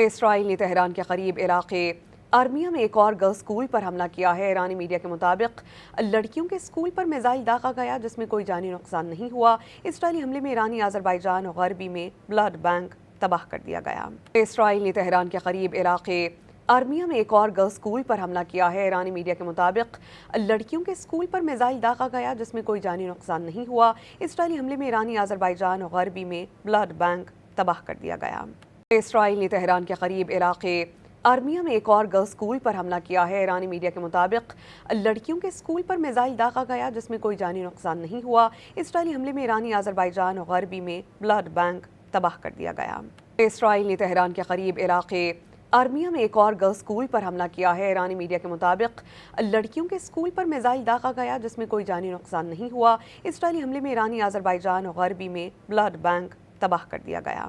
اسرائیل نے تہران کے قریب علاقے آرمیا میں ایک اور گرلز اسکول پر حملہ کیا ہے۔ ایرانی میڈیا کے مطابق لڑکیوں کے اسکول پر میزائل داغا گیا جس میں کوئی جانی نقصان نہیں ہوا۔ اسرائیلی حملے میں ایرانی آذربائیجان اور غربی میں بلڈ بینک تباہ کر دیا گیا۔ اسرائیل نے تہران کے قریب علاقے آرمیا میں ایک اور گرلز اسکول پر حملہ کیا ہے۔ ایرانی میڈیا کے مطابق لڑکیوں کے اسکول پر میزائل داغا گیا جس میں کوئی جانی نقصان نہیں ہوا۔ اسرائیلی حملے میں ایرانی آذربائیجان اور غربی میں بلڈ بینک تباہ کر دیا گیا۔ اسرائیل نے تہران کے قریب علاقے آرمیا میں ایک اور گرلز اسکول پر حملہ کیا ہے۔ ایرانی میڈیا کے مطابق لڑکیوں کے اسکول پر میزائل داغا گیا جس میں کوئی جانی نقصان نہیں ہوا۔ اسرائیلی حملے میں ایرانی آذربائیجان اور غربی میں بلڈ بینک تباہ کر دیا گیا۔ اسرائیل نے تہران کے قریب علاقے آرمیا میں ایک اور گرلز اسکول پر حملہ کیا ہے۔ ایرانی میڈیا کے مطابق لڑکیوں کے اسکول پر میزائل داغا گیا جس میں کوئی جانی نقصان نہیں ہوا۔ اسرائیلی حملے میں ایرانی آذربائیجان اور غربی میں بلڈ بینک تباہ کر دیا گیا۔